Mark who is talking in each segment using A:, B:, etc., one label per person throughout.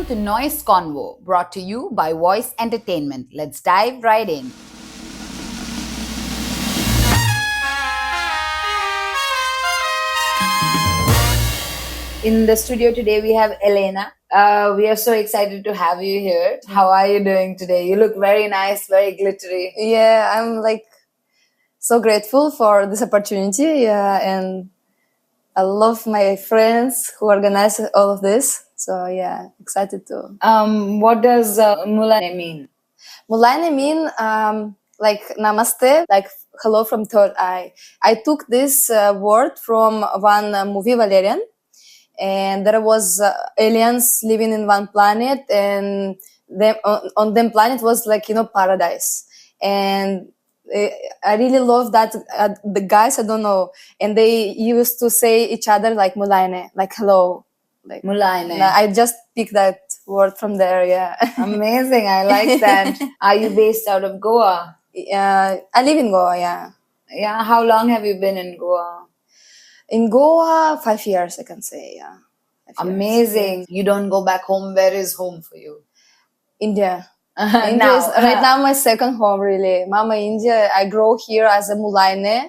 A: Welcome to NOYCE CONVO, brought to you by Voyce Entertainment. Let's dive right in. In the studio today, we have Elena. We are so excited to have you here. How are you doing today? You look very nice, very glittery.
B: Yeah, I'm like so grateful for this opportunity. Yeah, and I love my friends who organize all of this. So yeah, excited to.
A: What does Muline mean?
B: Muline mean like namaste, like hello from third eye. I took this word from one movie, Valerian, and there was aliens living in one planet, and them on them planet was like paradise, and I really love that the guys, I don't know, and they used to say each other like Muline, like hello, like
A: Muline.
B: I just picked that word from there. Yeah.
A: Amazing. I like that. Are you based out of Goa?
B: I live in Goa. Yeah.
A: Yeah. How long have you been in Goa?
B: In Goa, 5 years, I can say. Yeah. 5 years.
A: Amazing. You don't go back home. Where is home for you?
B: India. India is right now my second home, really. Mama India. I grow here as a Muline.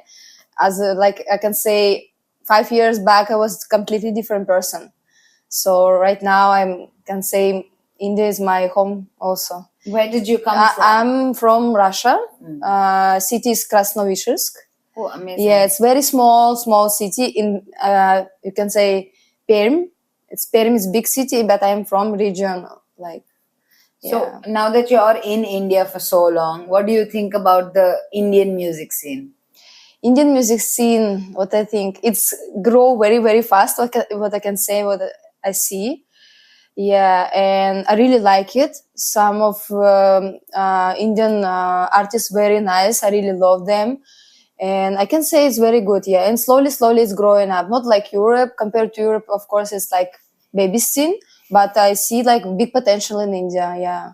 B: As a, like I can say, 5 years back I was a completely different person. So right now I can say India is my home also.
A: Where did you come from?
B: I'm from Russia. City is Krasnoyarsk.
A: Oh, amazing.
B: Yeah, it's very small city in you can say Perm. Perm is big city, but I'm from region like.
A: So now that you're in India for so long, what do you think about the Indian music scene?
B: Indian music scene, what I think, it's grow very, very fast. What I can say, what I see. Yeah, and I really like it. Some of Indian artists very nice. I really love them. And I can say it's very good. Yeah, and slowly it's growing up. Not like Europe. Compared to Europe, of course, it's like baby scene. But I see like big potential in India. Yeah.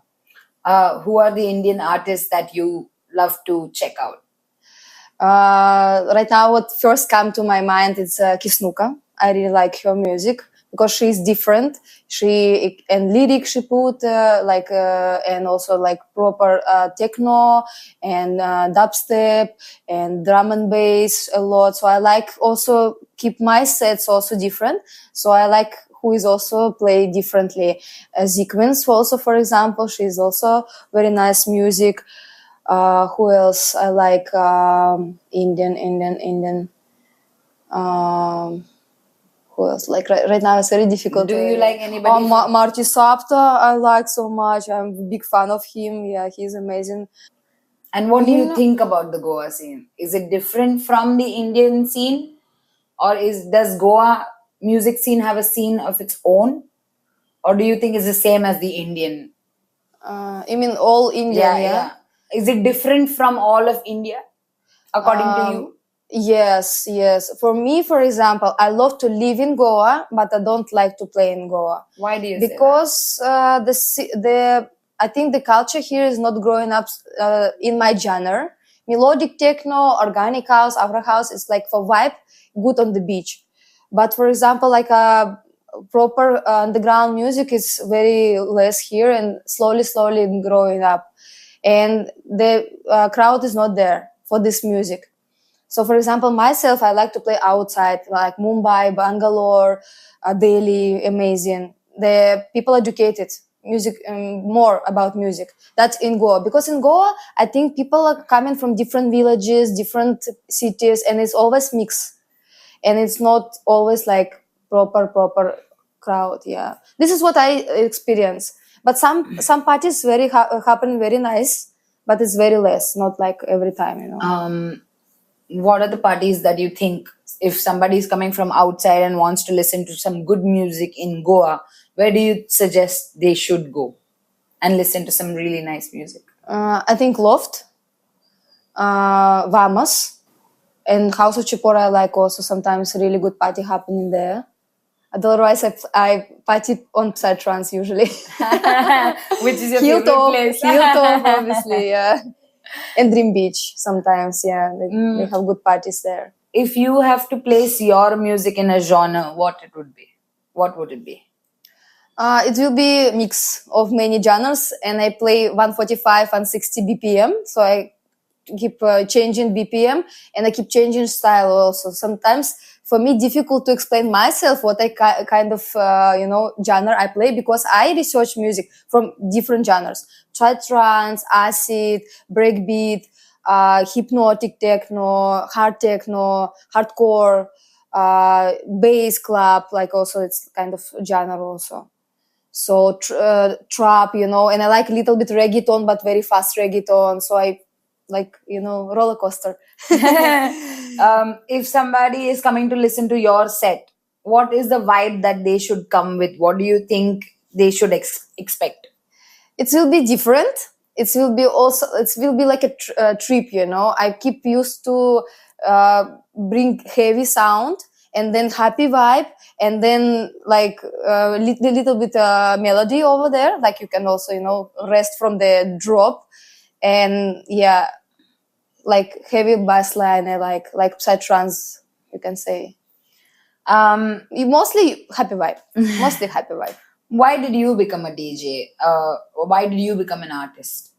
A: Who are the Indian artists that you love to check out?
B: Right now, what first come to my mind is Kisnuka. I really like her music because she's different. She and lyric she put and also like proper techno and dubstep and drum and bass a lot. So I like also keep my sets also different. So I like who is also play differently. Sequence also, for example, she's also very nice music. Who else? I like Indian. Who else? Like right now, it's very difficult.
A: Do you like anybody?
B: Marty Sapta, I like so much. I'm a big fan of him. Yeah, he's amazing.
A: And what do you think about the Goa scene? Is it different from the Indian scene, or does Goa music scene have a scene of its own, or do you think it's the same as the Indian?
B: You mean all India?
A: Yeah. Is it different from all of India, according to you?
B: Yes. For me, for example, I love to live in Goa, but I don't like to play in Goa.
A: Why do you
B: because
A: say that?
B: the I think the culture here is not growing up in my genre. Melodic techno, organic house, Afro house is like for vibe, good on the beach. But for example, like a proper underground music is very less here and slowly growing up. And the crowd is not there for this music. So, for example, myself, I like to play outside, like Mumbai, Bangalore, Delhi, amazing. The people educated music more about music. That's in Goa. Because in Goa, I think people are coming from different villages, different cities, and it's always mixed. And it's not always like proper crowd. Yeah. This is what I experience. But some parties happen very nice, but it's very less, not like every time.
A: What are the parties that you think, if somebody is coming from outside and wants to listen to some good music in Goa, where do you suggest they should go and listen to some really nice music?
B: I think Loft, Vamos, and House of Chipora I like also. Sometimes really good party happening there. Otherwise, I party on Psytrance usually.
A: Which is your favorite place?
B: Hilltop, obviously, yeah. And Dream Beach sometimes, yeah. They have good parties there.
A: If you have to place your music in a genre, what would it be?
B: It will be a mix of many genres, and I play 145 and 60 BPM. So I keep changing BPM, and I keep changing style also. Sometimes for me difficult to explain myself what I kind of genre I play, because I research music from different genres: trance, acid, breakbeat, hypnotic techno, hard techno, hardcore, bass club. Like also it's kind of genre also. So trap, and I like a little bit reggaeton, but very fast reggaeton. So I like, roller coaster.
A: If somebody is coming to listen to your set, what is the vibe that they should come with? What do you think they should expect?
B: It will be different. It will be like a trip. I keep used to bring heavy sound, and then happy vibe, and then like little bit melody over there. Like you can also rest from the drop, and yeah, like heavy bass line. I like psytrance, you can say. Mostly happy vibe. Mostly happy vibe.
A: Why did you become a DJ? Why did you become an artist?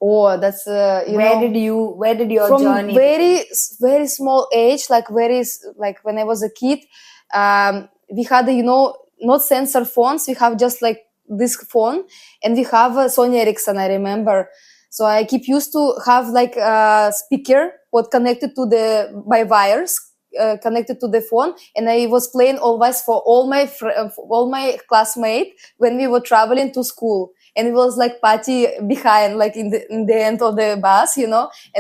B: Oh, that's
A: where did your
B: from
A: journey
B: very small age, like when I was a kid, we had not sensor phones. We have just like this phone, and we have a Sony Ericsson, I remember. So I keep used to have like a speaker what connected to by wires, connected to the phone, and I was playing always for all my classmates when we were traveling to school. And it was like party behind, like in the end of the bus, and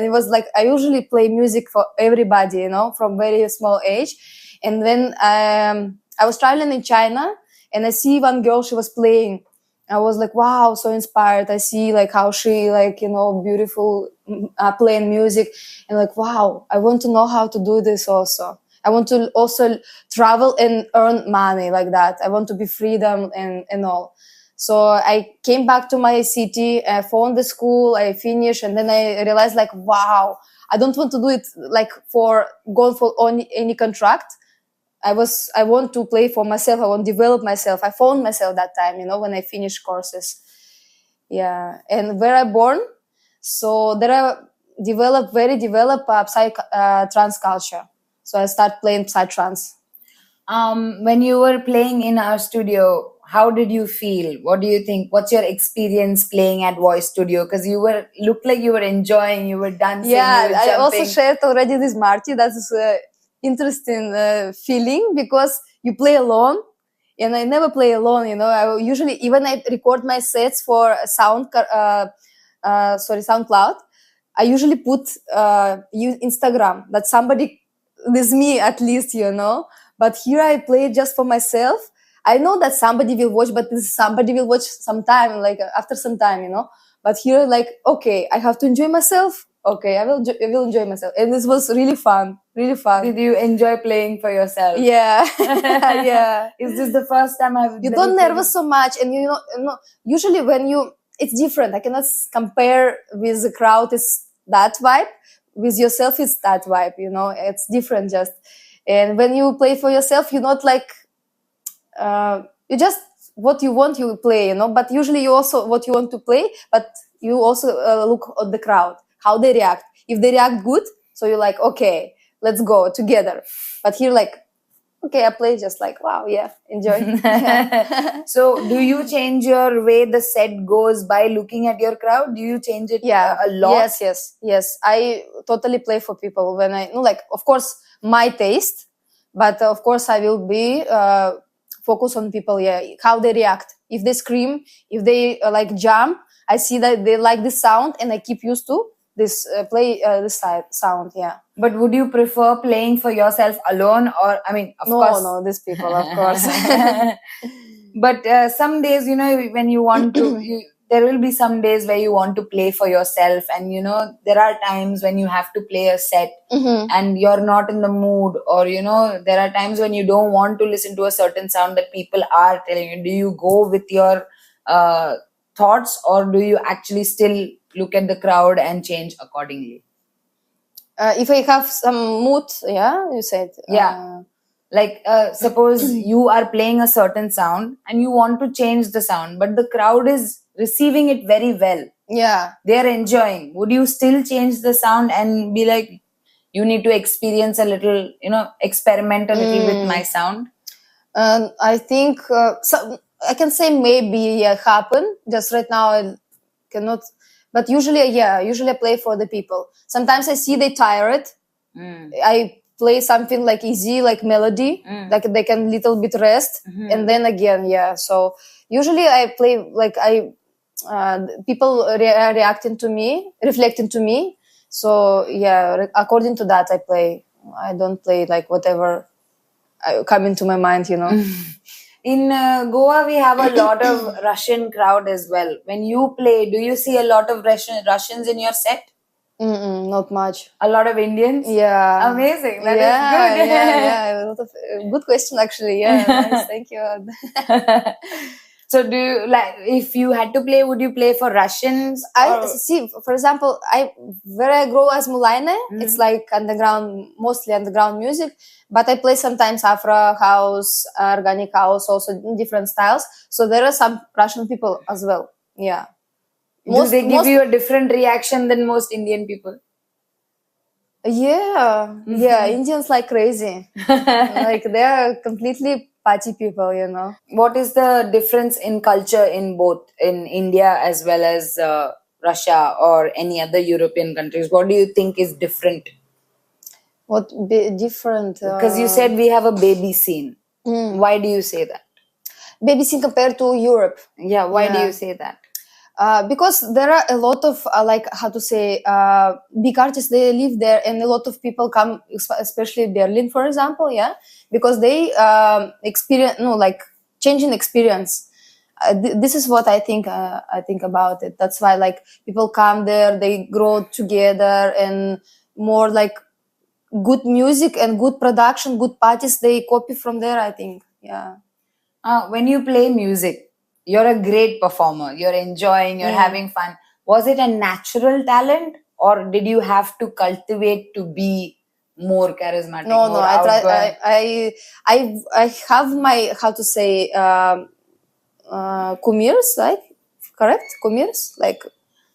B: it was like I usually play music for everybody, from very small age. And then I was traveling in China, and I see one girl, she was playing. I was like, wow, so inspired. I see like how she beautiful playing music, and like, wow, I want to know how to do this also. I want to also travel and earn money like that. I want to be freedom and all. So I came back to my city, I found the school, I finished, and then I realized like, wow, I don't want to do it like for any contract. I want to play for myself. I want to develop myself. I found myself that time, when I finished courses. Yeah. And where I born, so there I very developed trance culture. So I start playing psytrance.
A: When you were playing in our studio, how did you feel? What do you think? What's your experience playing at Voice Studio? Because looked like you were enjoying, you were dancing,
B: yeah,
A: you were
B: I also
A: jumping.
B: shared already this, Marty. That's interesting feeling, because you play alone, and I never play alone. I usually, even I record my sets for SoundCloud. I usually put use Instagram that somebody with me at least, But here I play just for myself. I know that somebody will watch, but somebody will watch sometime, like after some time, But here, like, okay, I have to enjoy myself. Okay, I will enjoy myself, and this was really fun, really fun.
A: Did you enjoy playing for yourself?
B: Yeah, yeah.
A: Is this the first time
B: You don't nervous so much, and usually when it's different. I cannot compare with the crowd. It's that vibe. With yourself, it's that vibe. It's different just. And when you play for yourself, you're not like you just what you want you play, But usually you also what you want to play, but you also look at the crowd, how they react. If they react good, so you're like, okay, let's go together. But here, like, okay, I play just like, wow, yeah, enjoy.
A: So do you change your way the set goes by looking at your crowd? Do you change it a lot?
B: Yes. I totally play for people when of course, my taste, but of course I will be focus on people, how they react. If they scream, if they jump, I see that they like this sound, and I keep used to this this sound. Yeah.
A: But would you prefer playing for yourself alone, or of course
B: no, these people, of course.
A: But some days, when you want to there will be some days where you want to play for yourself, and there are times when you have to play a set and you're not in the mood, or there are times when you don't want to listen to a certain sound that people are telling you. Do you go with your thoughts, or do you actually still look at the crowd and change accordingly?
B: If I have some mood, you said.
A: Like, suppose you are playing a certain sound and you want to change the sound, but the crowd is receiving it very well.
B: Yeah.
A: They are enjoying. Would you still change the sound and be like, you need to experience a little, experiment a little with my sound?
B: I think so. I can say maybe happen. Just right now, I cannot. But usually, usually I play for the people. Sometimes I see they tired. I play something like easy, like melody, like they can little bit rest, and then again, So usually I play like people reacting to me, reflecting to me. So according to that, I play. I don't play like whatever come into my mind,
A: In Goa, we have a lot of Russian crowd as well. When you play, do you see a lot of Russians in your set?
B: Not much.
A: A lot of Indians?
B: Yeah.
A: Amazing. That is good.
B: Yeah. A lot of, good question, actually. Yeah, nice. Thank you.
A: So do you, like, if you had to play, would you play for Russians?
B: I see, for example, where I grow as Muline, it's like underground, mostly underground music, but I play sometimes Afro house, organic house, also in different styles. So there are some Russian people as well. Yeah.
A: Do they give you a different reaction than most Indian people?
B: Yeah. Indians like crazy. Like they are completely party people,
A: What is the difference in culture in both, in India as well as Russia or any other European countries? What do you think is different?
B: What different?
A: Because you said we have a baby scene. Why do you say that?
B: Baby scene compared to Europe.
A: Yeah, why do you say that?
B: Because there are a lot of big artists, they live there, and a lot of people come, especially Berlin, for example, because they experience changing experience. This is what I think about it. That's why like people come there, they grow together, and more like good music and good production, good parties, they copy from there, I think.
A: When you play music, you're a great performer, you're enjoying, you're having fun. Was it a natural talent, or did you have to cultivate to be more charismatic?
B: No,
A: more
B: outgoing? I have my, how to say, kumirs, like, correct? Kumirs, like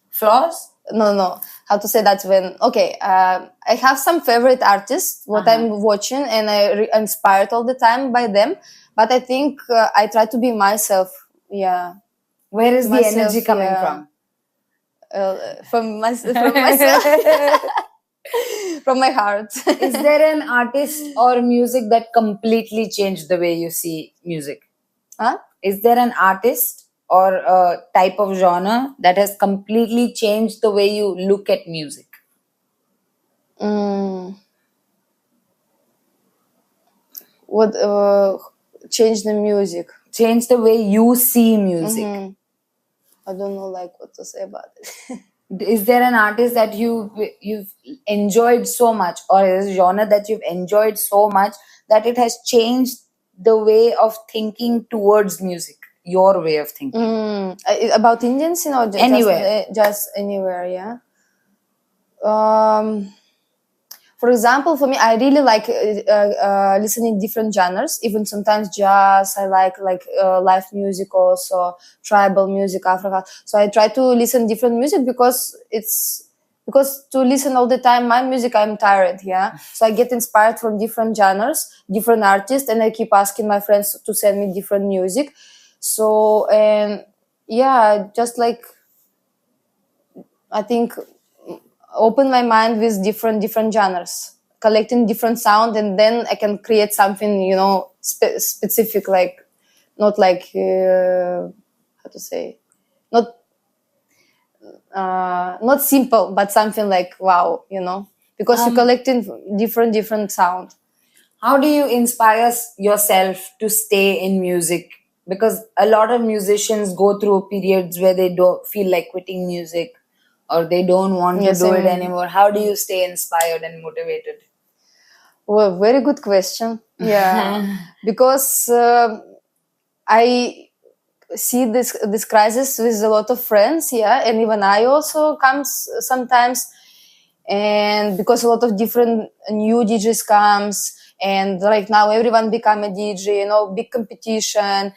A: flaws?
B: No. How to say that? When I have some favorite artists what I'm watching, and I inspired all the time by them. But I think I try to be myself. Yeah.
A: Where is the energy coming from?
B: From myself. From my heart.
A: Is there an artist or music that completely changed the way you see music? Is there an artist or a type of genre that has completely changed the way you look at music?
B: What change the music?
A: Change the way you see music.
B: I don't know like what to say about it.
A: Is there an artist that you've enjoyed so much, or is a genre that you've enjoyed so much that it has changed the way of thinking towards music, your way of thinking?
B: About Indians,
A: anywhere.
B: Just anywhere, yeah. For example, for me, I really like listening different genres. Even sometimes jazz. I like live music, also tribal music, Africa. So I try to listen different music because to listen all the time my music, I'm tired. Yeah. So I get inspired from different genres, different artists, and I keep asking my friends to send me different music. So just like I think. Open my mind with different genres, collecting different sound, and then I can create something specific, like not like how to say, not simple, but something like wow, because you're collecting different sound.
A: How do you inspire yourself to stay in music? Because a lot of musicians go through periods where they don't feel like quitting music, or they don't want to do it anymore. How do you stay inspired and motivated?
B: Well, very good question. Yeah, because I see this crisis with a lot of friends. Yeah, and even I also comes sometimes, and because a lot of different new DJs comes, and right now everyone become a DJ, big competition.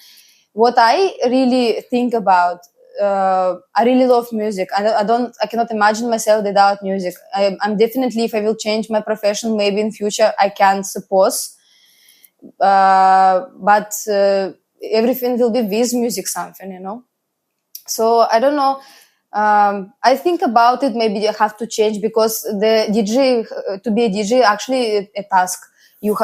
B: What I really think about, I really love music. I cannot imagine myself without music. I'm definitely, if I will change my profession, maybe in future, I can suppose. But everything will be with music something. So I don't know. I think about it. Maybe I have to change, because the DJ, to be a DJ, actually a task. You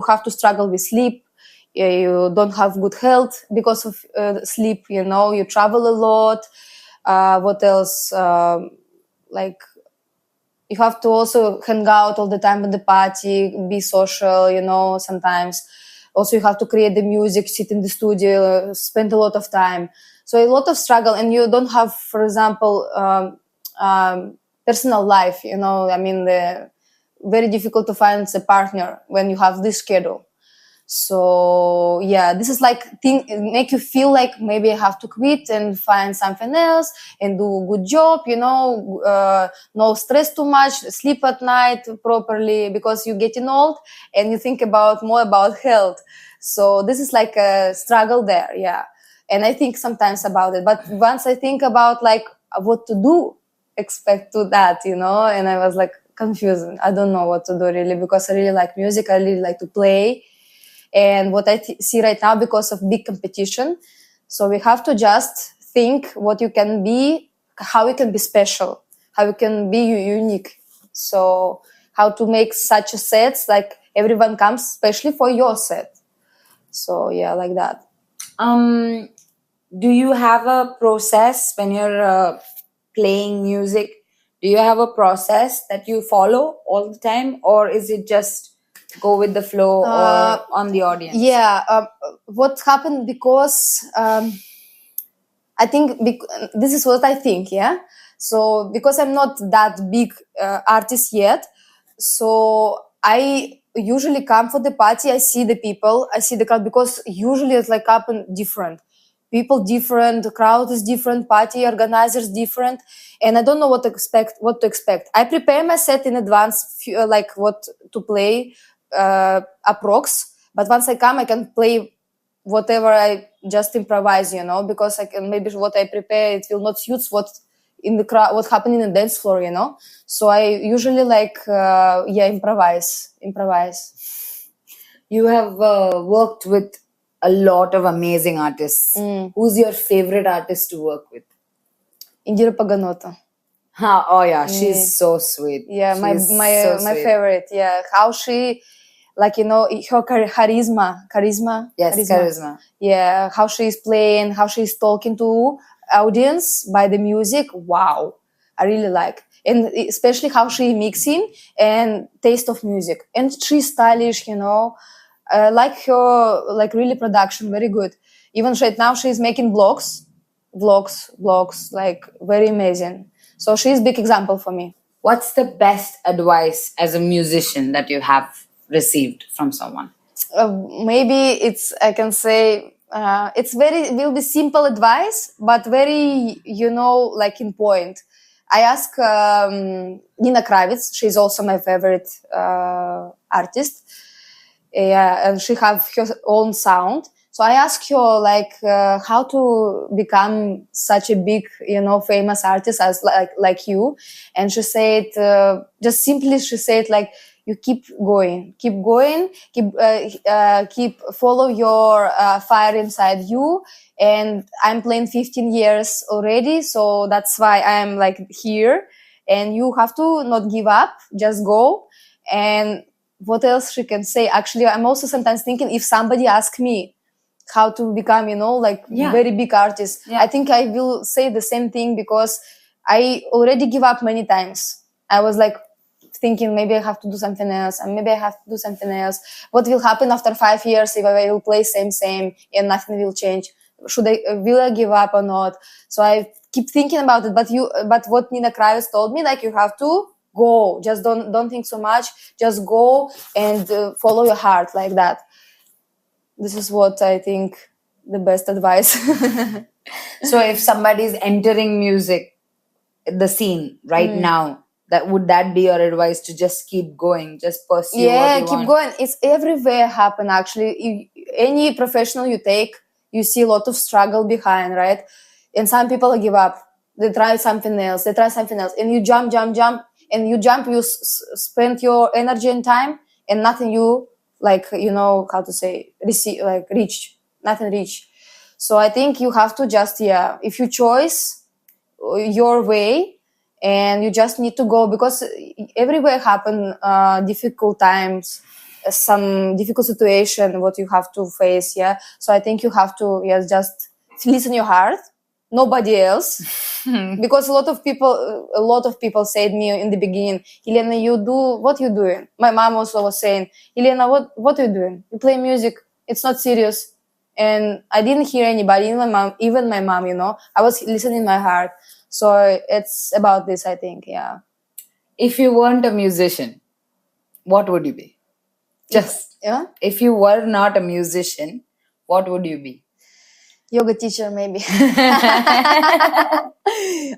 B: have to struggle with sleep. You don't have good health because of sleep. You travel a lot. What else? Like, you have to also hang out all the time at the party, be social. Sometimes also you have to create the music, sit in the studio, spend a lot of time. So a lot of struggle, and you don't have, for example, personal life. I mean, very difficult to find a partner when you have this schedule. So yeah, this is like make you feel like maybe I have to quit and find something else and do a good job, no stress too much, sleep at night properly, because you're getting old and you think more about health. So this is like a struggle there, yeah. And I think sometimes about it, but once I think about like what to do, expect to that, and I was like confused. I don't know what to do really, because I really like music. I really like to play. And what I see right now, because of big competition, so we have to just think what you can be, how you can be special, how you can be unique. So how to make such a sets like everyone comes especially for your set. So yeah, like that.
A: Do you have a process when you're playing music? Do you have a process that you follow all the time, or is it just go with the flow or on the audience?
B: Yeah, what happened, because I think this is what I think, yeah. So because I'm not that big artist yet, so I usually come for the party. I see the people, I see the crowd, because usually it's like happen different. People different, the crowd is different, party organizers different, and I don't know what to expect. I prepare my set in advance, like what to play, approx. But once I come, I can play whatever I just improvise, because I can, maybe what I prepare, it will not suit what in the crowd, what happened in the dance floor, So I usually like, improvise.
A: You have worked with a lot of amazing artists. Who's your favorite artist to work with?
B: Indira Paganotto.
A: Oh yeah, she's so sweet.
B: Yeah,
A: She's
B: my favorite. Yeah, how she, like, her charisma.
A: Yes, charisma.
B: Yeah, how she's playing, how she's talking to audience by the music. Wow, I really like, and especially how she mixing and taste of music, and she's stylish. Like her, like really production, very good. Even right now, she's making vlogs, like very amazing. So she's a big example for me.
A: What's the best advice as a musician that you have received from someone?
B: Maybe I can say, will be simple advice, but very, like in point. I ask Nina Kravitz. She's also my favorite artist. Yeah, and she have her own sound. So I asked her like how to become such a big, famous artist as like you, and she said just simply she said like, you keep going, keep follow your fire inside you. And I'm playing 15 years already, so that's why I'm like here. And you have to not give up, just go. And what else she can say? Actually, I'm also sometimes thinking, if somebody asks me how to become, very big artist, I think I will say the same thing, because I already give up many times. I was like thinking, maybe I have to do something else, and maybe I have to do something else. What will happen after 5 years if I will play same and nothing will change? Will I give up or not? So I keep thinking about it. But what Nina Kravitz told me, like, you have to go, just don't think so much, just go and follow your heart, like that. This is what I think the best advice.
A: So if somebody is entering music, the scene right now, That would that be your advice, to just keep going, just pursue what
B: Yeah,
A: you
B: keep
A: want?
B: going. It's everywhere happen actually. Any professional you take, you see a lot of struggle behind, right? And some people give up. They try something else. They try something else, and you jump, and you jump. You spend your energy and time, and nothing. You like how to say receive like reach nothing reach. So I think you have to just if you choose your way, and you just need to go, because everywhere happen difficult times, some difficult situation what you have to face. So I think you have to just listen your heart, nobody else. Because a lot of people said me in the beginning, Elena, you do what you doing. My mom also was saying, Elena, what are you doing? You play music, it's not serious. And I didn't hear anybody, even my mom, I was listening my heart. So it's about this, I think.
A: If you weren't a musician, what would you be? Just if you were not a musician, what would you be?
B: Yoga teacher, maybe.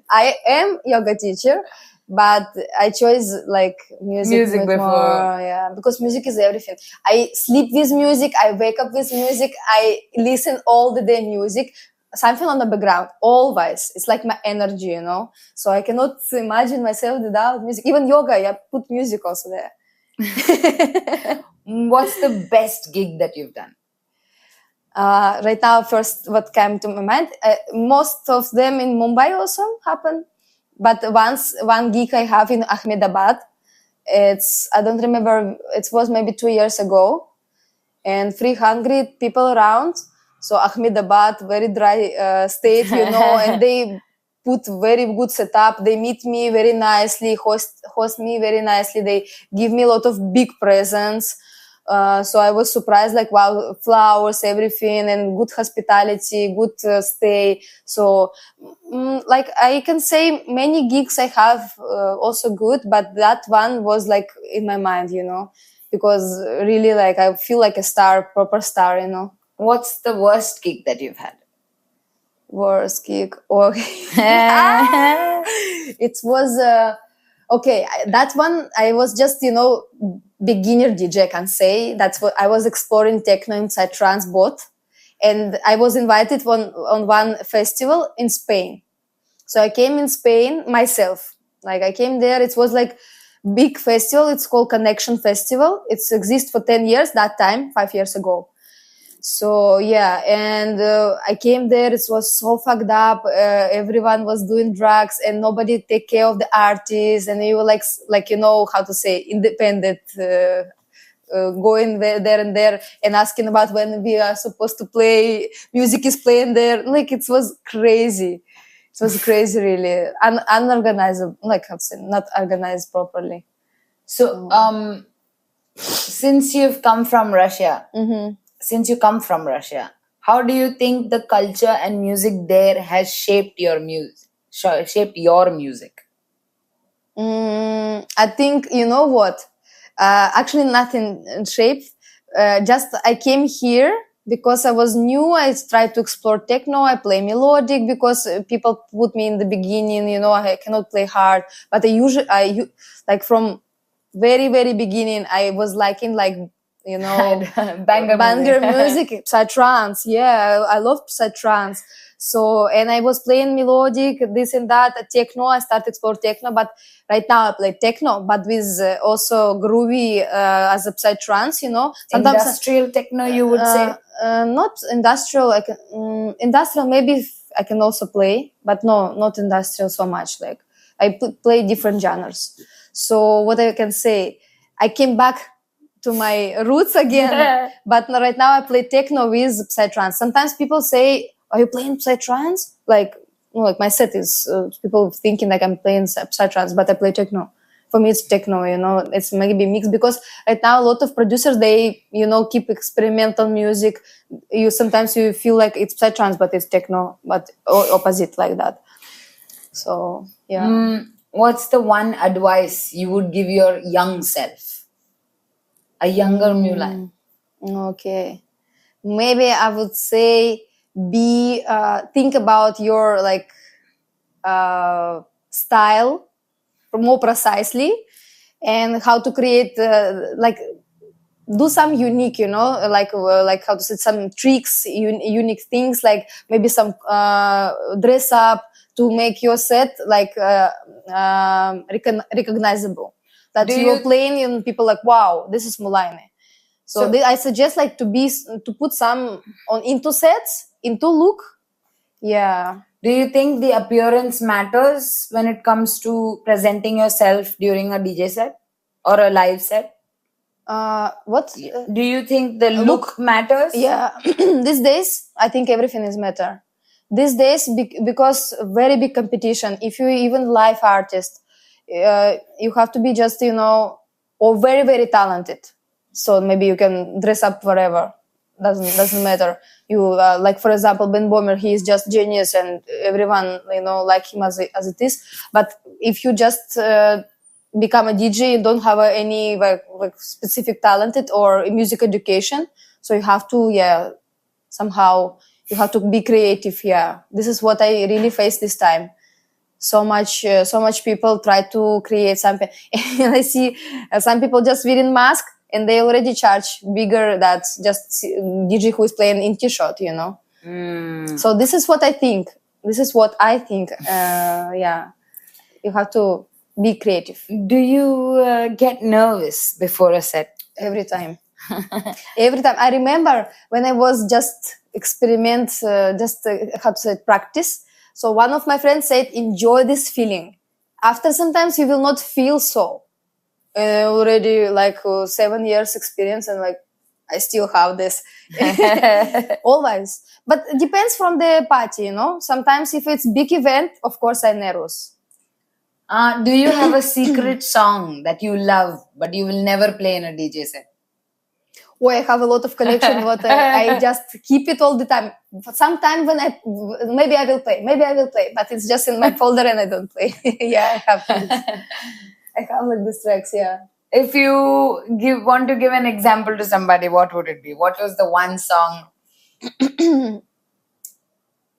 B: I am yoga teacher, but I chose like music
A: Before.
B: more, because music is everything. I sleep with music, I wake up with music, I listen all the day music, something on the background, always. It's like my energy, so I cannot imagine myself without music. Even yoga, I put music also there.
A: What's the best gig that you've done?
B: Right now, first what came to my mind, most of them in Mumbai also happen, but one gig I have in Ahmedabad. I don't remember, it was maybe 2 years ago, and 300 people around. So Ahmedabad, very dry state, and they put very good setup. They meet me very nicely, host me very nicely. They give me a lot of big presents. So I was surprised, like, wow, flowers, everything, and good hospitality, good stay. So, like, I can say many gigs I have also good, but that one was like in my mind, because really, like, I feel like a star, proper star,
A: What's the worst gig that you've had?
B: Worst gig? Okay. It was... okay, that one, I was just, beginner DJ, I can say. That's what I was exploring techno inside trance both. And I was invited on one festival in Spain. So I came in Spain myself. Like, I came there, it was like big festival. It's called Connection Festival. It's exists for 10 years that time, 5 years ago. So and I came there, it was so fucked up. Everyone was doing drugs and nobody take care of the artists, and you were like how to say, independent, going there and there and asking about when we are supposed to play. Music is playing there, like, it was crazy. It was crazy, really. Unorganized, like, how to say, not organized properly.
A: So since you've come from Russia, since you come from Russia, how do you think the culture and music there has shaped your music?
B: I think, you know what? Actually, nothing shaped. Just I came here because I was new. I tried to explore techno. I play melodic because people put me in the beginning. I cannot play hard, but like from very very beginning, I was liking, like, banger music, psytrance. Yeah, I love psytrance. So, and I was playing melodic, this and that, techno. I started to explore techno, but right now I play techno, but with also groovy as a psytrance.
A: Sometimes industrial techno, you would say.
B: Not industrial. Like industrial, maybe I can also play, but no, not industrial so much. Like, I play different genres. So what I can say, I came back to my roots again. But right now I play techno with psytrance. Sometimes people say, "Are you playing psytrance?" Like my set is people thinking like I'm playing psytrance, but I play techno. For me, it's techno. It's maybe mixed, because right now a lot of producers, they keep experimental music. Sometimes you feel like it's psytrance, but it's techno, but opposite, like that. So
A: What's the one advice you would give your young self? A younger Muline.
B: Okay. Maybe I would say think about your style, more precisely, and how to create like do some unique, like how to say, some tricks, unique things, like maybe some dress up to make your set like recognizable, that
A: Do
B: you're
A: you
B: playing and people like, wow, this is Muline. So, I suggest like to put some on into sets, into look. Yeah.
A: do you think the appearance matters when it comes to presenting yourself during a DJ set or a live set?
B: What?
A: Do you think the look matters?
B: Yeah. These days, I think everything is matter. These days, because very big competition. If you even live artist, you have to be just, or very, very talented. So maybe you can dress up whatever. Doesn't matter. You like, for example, Ben Bomer, he is just genius, and everyone like him as it is. But if you just become a DJ, you don't have any like specific talented or music education, so you have to somehow you have to be creative. This is what I really faced this time. So much people try to create something, and I see some people just wearing mask, and they already charge bigger that just DJ who is playing in t-shirt, So this is what I think. You have to be creative.
A: Do you get nervous before a set?
B: Every time. Every time. I remember when I was just practice. So one of my friends said, enjoy this feeling. After sometimes you will not feel so. Already like 7 years experience, and like I still have this always. But it depends from the party, Sometimes if it's big event, of course I'm nervous.
A: Do you have a secret song that you love but you will never play in a DJ set?
B: Oh, I have a lot of collection, but I just keep it all the time. Sometimes maybe I will play, but it's just in my folder and I don't play. I have like these tracks.
A: If you want to give an example to somebody, what would it be? What was the one song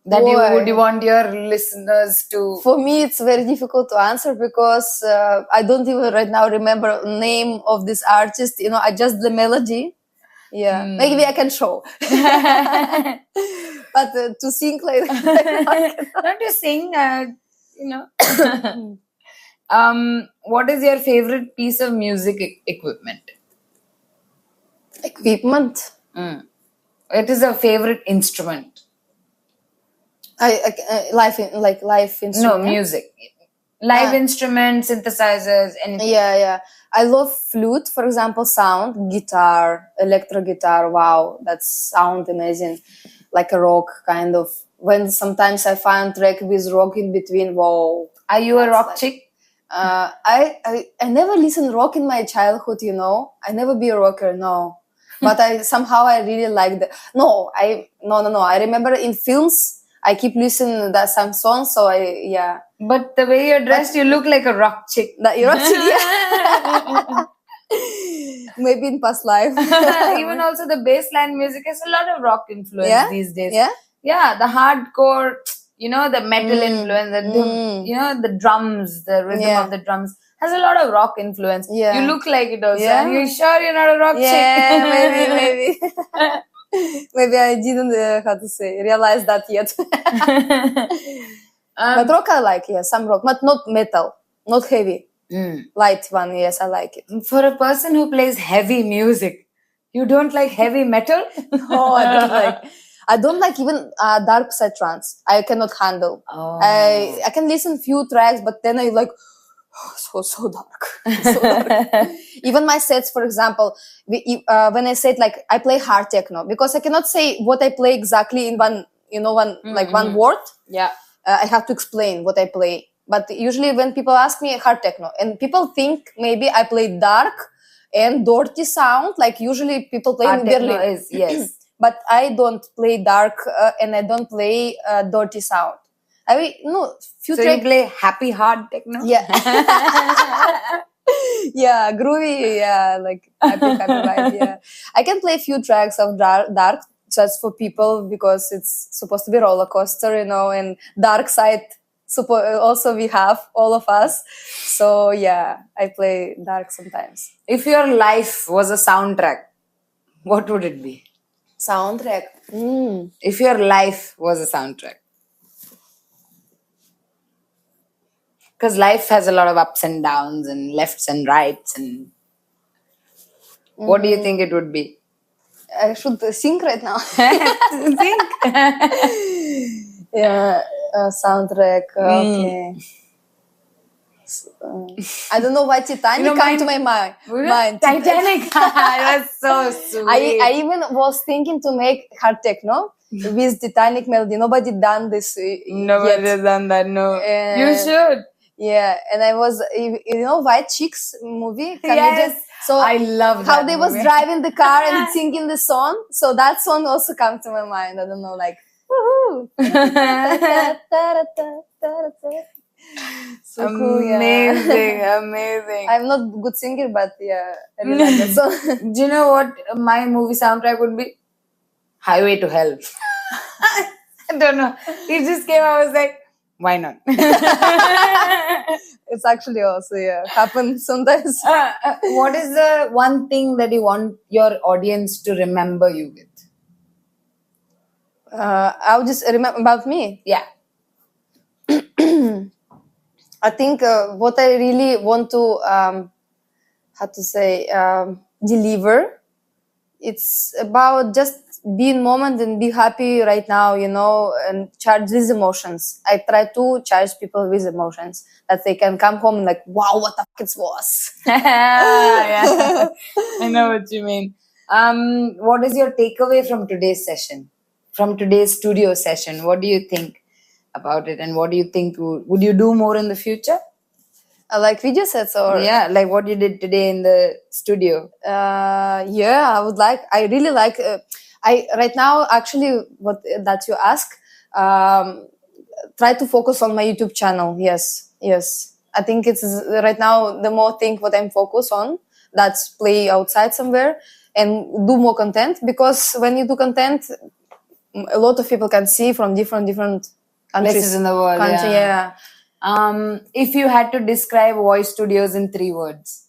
A: that you want your listeners to?
B: For me, it's very difficult to answer because I don't even right now remember the name of this artist. I just the melody. Maybe I can show. But to sing like
A: not to sing, what is your favorite piece of music equipment?
B: Equipment?
A: It is a favorite instrument.
B: Live instrument.
A: No, music. Live instruments, synthesizers, anything.
B: Yeah. I love flute, for example, sound, guitar, electro guitar. Wow, that sound amazing. Like a rock kind of. When sometimes I find track with rock in between, wow.
A: Are you a rock chick?
B: I never listened rock in my childhood, I never be a rocker, no. But somehow I really like no. I remember in films I keep listening to some songs, so
A: But the way you're dressed, you look like a rock chick.
B: You're rock chick, yeah. Maybe in past life.
A: Even also the bassline music has a lot of rock influence these days.
B: Yeah,
A: the hardcore, the metal influence, the drums, the rhythm of the drums has a lot of rock influence. You look like it also.
B: Yeah.
A: Are you sure you're not a rock chick?
B: Maybe. Maybe I didn't, realize that yet. But rock I like, some rock, but not metal, not heavy. Light one, yes, I like it.
A: For a person who plays heavy music, you don't like heavy metal?
B: No, I don't like even dark side trance. I cannot handle. I can listen few tracks, but then I like, so dark. So dark. Even my sets, for example, when I said like I play hard techno, because I cannot say what I play exactly in one word.
A: Yeah.
B: I have to explain what I play. But usually when people ask me hard techno, and people think maybe I play dark and dirty sound, like usually people play
A: hard
B: in Berlin.
A: Is, yes.
B: But I don't play dark and I don't play dirty sound.
A: So you play happy hard techno?
B: Yeah. Yeah, groovy, like happy vibe, yeah. I can play a few tracks of dark just for people because it's supposed to be roller coaster, and dark side also we have all of us. So yeah, I play dark sometimes.
A: If your life was a soundtrack, what would it be?
B: Soundtrack.
A: If your life was a soundtrack. Because life has a lot of ups and downs and lefts and rights. And what do you think it would be?
B: I should sing right now.
A: Think.
B: Yeah, soundtrack. Okay. I don't know why Titanic came to my mind.
A: Titanic. That's so sweet.
B: I even was thinking to make hard techno with Titanic melody. Nobody done this
A: Nobody
B: yet.
A: has done that. No, you should.
B: Yeah, and I was, White Chicks movie.
A: Yes.
B: So
A: I love
B: how
A: that
B: they
A: movie.
B: was driving the car and singing the song. So that song also comes to my mind. I don't know, like woohoo. So cool, yeah.
A: Amazing.
B: I'm not a good singer, but yeah, I really like that song.
A: Do you know what my movie soundtrack would be? Highway to Hell. I don't know. It just came. I was like, why not?
B: It's actually also happens sometimes.
A: What is the one thing that you want your audience to remember you with?
B: I'll just remember about me.
A: Yeah.
B: I think what I really want to deliver, it's about just be in moment and be happy right now, and charge these emotions. I try to charge people with emotions that they can come home and like, wow, what the fuck it was.
A: Yeah. I know what you mean. What is your takeaway from today's session? From today's studio session? What do you think about it, and what do you think would you do more in the future?
B: Like video sets or
A: like what you did today in the studio?
B: I really like I right now actually what that you ask, try to focus on my YouTube channel. Yes, I think it's right now the more thing what I'm focused on, that's play outside somewhere and do more content, because when you do content a lot of people can see from different countries,
A: places in the world. If you had to describe Voice Studios in 3 words?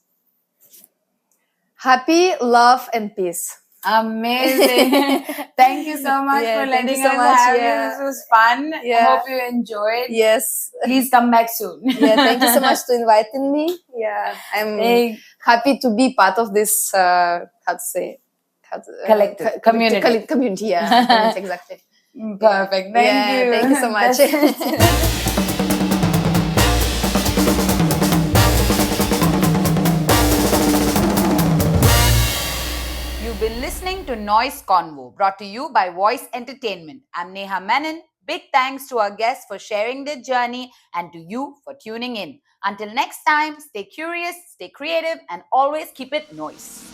B: Happy, love, and peace.
A: Amazing. Thank you so much for letting us have you. This was fun. I hope you enjoyed.
B: Yes.
A: Please come back soon.
B: Thank you so much to inviting me. Yeah, I'm happy to be part of this,
A: collective community.
B: Community, yeah. Exactly.
A: Perfect. Thank you.
B: Thank you so much.
A: You've been listening to NOYCE CONVO, brought to you by Voyce Entertainment. I'm Neha Menon. Big thanks to our guests for sharing their journey and to you for tuning in. Until next time, stay curious, stay creative, and always keep it noise.